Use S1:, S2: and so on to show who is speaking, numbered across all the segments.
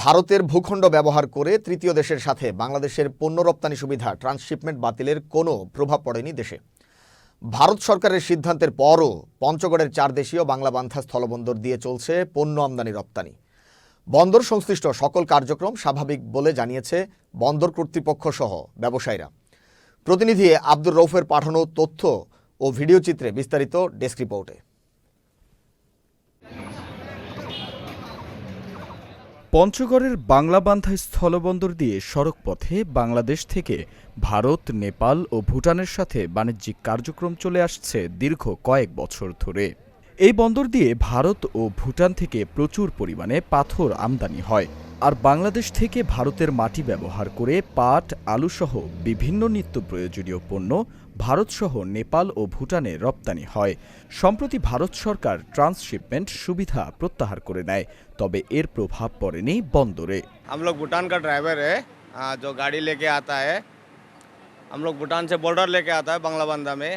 S1: ভারতের ভূখণ্ড ব্যবহার করে তৃতীয় দেশের সাথে বাংলাদেশের পণ্য রপ্তানি সুবিধা ট্রান্সশিপমেন্ট বাতিলের কোনো প্রভাব পড়েনি দেশে। ভারত সরকারের সিদ্ধান্তের পরও পঞ্চগড়ের 4 দেশীয় বাংলাবান্ধা স্থলবন্দর দিয়ে চলছে পণ্য আমদানি রপ্তানি। বন্দর সংশ্লিষ্ট সকল কার্যক্রম স্বাভাবিক বলে জানিয়েছে বন্দর কর্তৃপক্ষ সহ ব্যবসায়ীরা। প্রতিনিধি আব্দুর রৌফের পাঠানো তথ্য ও ভিডিও চিত্রে বিস্তারিত ডেস্ক রিপোর্টে।
S2: পঞ্চগড়ের বাংলাবান্ধা স্থলবন্দর দিয়ে সড়ক পথে বাংলাদেশ থেকে ভারত, নেপাল ও ভুটানের সাথে বাণিজ্যিক কার্যক্রম চলে আসছে দীর্ঘ কয়েক বছর ধরে। এই বন্দর দিয়ে ভারত ও ভুটান থেকে প্রচুর পরিমাণে পাথর আমদানি হয়, আর বাংলাদেশ থেকে ভারতের মাটি ব্যবহার করে পাট, আলুসহ বিভিন্ন নিত্য প্রয়োজনীয় পণ্য ভারতসহ নেপাল ও ভুটানে রপ্তানি হয়। সম্প্রতি ভারত সরকার ট্রান্সশিপমেন্ট সুবিধা প্রত্যাহার করে নেয়, তবে এর প্রভাব পড়েনি বন্দরে।
S3: हम लोग भूटान का ड्राइवर है जो गाड़ी लेके आता है। हम लोग भूटान से बॉर्डर लेके आता है, बांग्लाबांधा में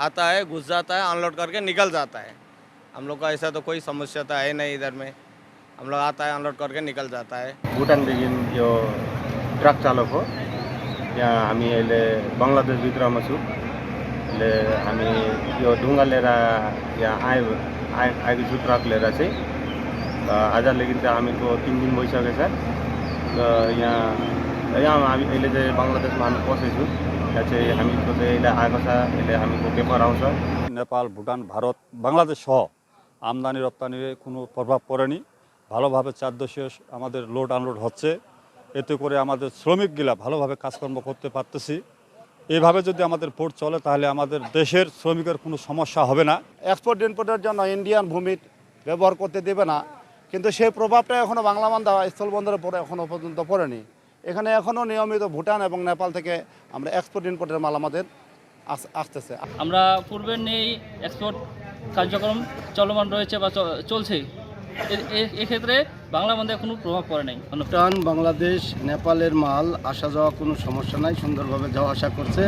S3: आता है, घुस जाता है, अनलोड करके निकल जाता है। हम लोग का ऐसा तो कोई समस्या तो है नहीं इधर में। हम लोग आता है, अनलोड करके निकल जाता है।
S4: भुटानदेखि यो ट्रक चालक हो, यहाँ हामी अहिले बङ्गलादेश भित्रमा छु। ले हामी यो ढुङ्गा लिएर यहाँ आएको छु ट्रक लिएर चाहिँ। आजदेखि त हामीको 3 दिन भइसकेको छ। यहाँ हामी अहिले चाहिँ बङ्गलादेशमा हामी पसेको छु। यहाँ चाहिँ हामीको चाहिँ अहिले आएको छ, अहिले हामीको पेपर आउँछ।
S5: নেপাল, ভুটান, ভারত, বাংলাদেশ সহ আমদানি রপ্তানির কোনো প্রভাব পড়েনি। ভালোভাবে 4 দেশে আমাদের লোড আনলোড হচ্ছে। এতে করে আমাদের শ্রমিকগুলা ভালোভাবে কাজকর্ম করতে পারতেছি। এইভাবে যদি আমাদের পোর্ট চলে তাহলে আমাদের দেশের শ্রমিকের কোনো সমস্যা হবে না।
S6: এক্সপোর্ট ইম্পোর্টের জন্য ইন্ডিয়ান ভূমি ব্যবহার করতে দেবে না, কিন্তু সেই প্রভাবটা এখনও বাংলাবান্ধা স্থলবন্দরের পরে এখনও পর্যন্ত পড়েনি। এখানে এখনও নিয়মিত ভুটান এবং নেপাল থেকে আমরা এক্সপোর্ট ইম্পোর্টের মাল আমাদের আসতেছে।
S7: আমরা পূর্বের নেই এক্সপোর্ট কার্যক্রম চলমান রয়েছে বা চলছে। এক্ষেত্রে বাংলাবান্ধায় কোনো প্রভাব পড়ে নাই।
S6: ভুটান, বাংলাদেশ, নেপালের মাল আসা যাওয়া কোনো সমস্যা নাই, সুন্দরভাবে যাওয়া আসা করছে।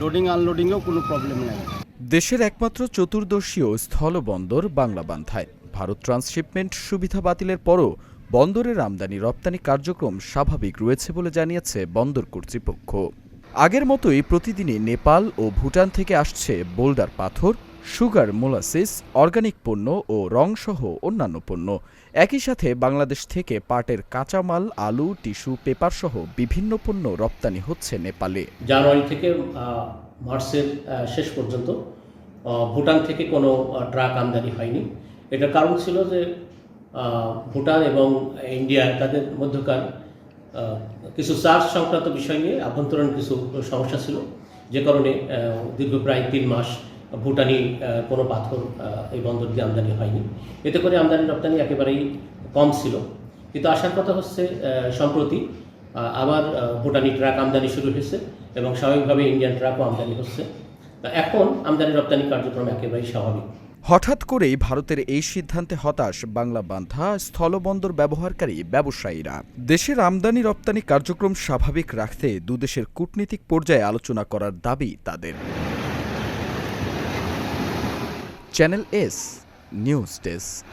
S6: লোডিং আনলোডিংয়েও কোনো প্রবলেম নেই।
S2: দেশের একমাত্র চতুর্দশীয় স্থলবন্দর বাংলাবান্ধায় ভারত ট্রান্সশিপমেন্ট সুবিধা বাতিলের পরও বন্দরের আমদানি রপ্তানি কার্যক্রম স্বাভাবিক রয়েছে বলে জানিয়েছে বন্দর কর্তৃপক্ষ। আগের মতোই প্রতিদিনই নেপাল ও ভুটান থেকে আসছে বোল্ডার পাথর, সুগার, মোলাসিস, অর্গানিক পণ্য ও রংসহ অন্যান্য পণ্য। একই সাথে বাংলাদেশ থেকে পাটের কাঁচামাল, আলু, টিস্যু পেপার সহ বিভিন্ন পণ্য রপ্তানি হচ্ছে নেপালে।
S8: জানুয়ারি থেকে মার্চের শেষ পর্যন্ত ভুটান থেকে কোনো ট্রাক আমদানি হয়নি। এটার কারণ ছিল যে ভুটান এবং ইন্ডিয়া তাদের মধ্যকার কিছু চার্জ সংক্রান্ত বিষয় নিয়ে আভ্যন্তরীণ কিছু সমস্যা ছিল, যে কারণে দীর্ঘ প্রায় 3 মাস ভুটানি কোনো পাথর এই বন্দর দিয়ে আমদানি হয়নি। এতে করে আমদানি রপ্তানি একেবারেই কম ছিল। কিন্তু আসার কথা হচ্ছে সম্প্রতি আবার ভুটানি ট্রাক আমদানি শুরু হয়েছে এবং স্বাভাবিকভাবে ইন্ডিয়ান ট্রাকও আমদানি হচ্ছে। এখন আমদানি রপ্তানি কার্যক্রম একেবারেই স্বাভাবিক।
S2: হঠাৎ করেই ভারতের এই সিদ্ধান্তে হতাশ বাংলাবান্ধা স্থলবন্দর ব্যবহারকারী ব্যবসায়ীরা। দেশের আমদানি রপ্তানি কার্যক্রম স্বাভাবিক রাখতে দুদেশের কূটনীতিক পর্যায়ে আলোচনা করার দাবি তাদের। Channel S news desk.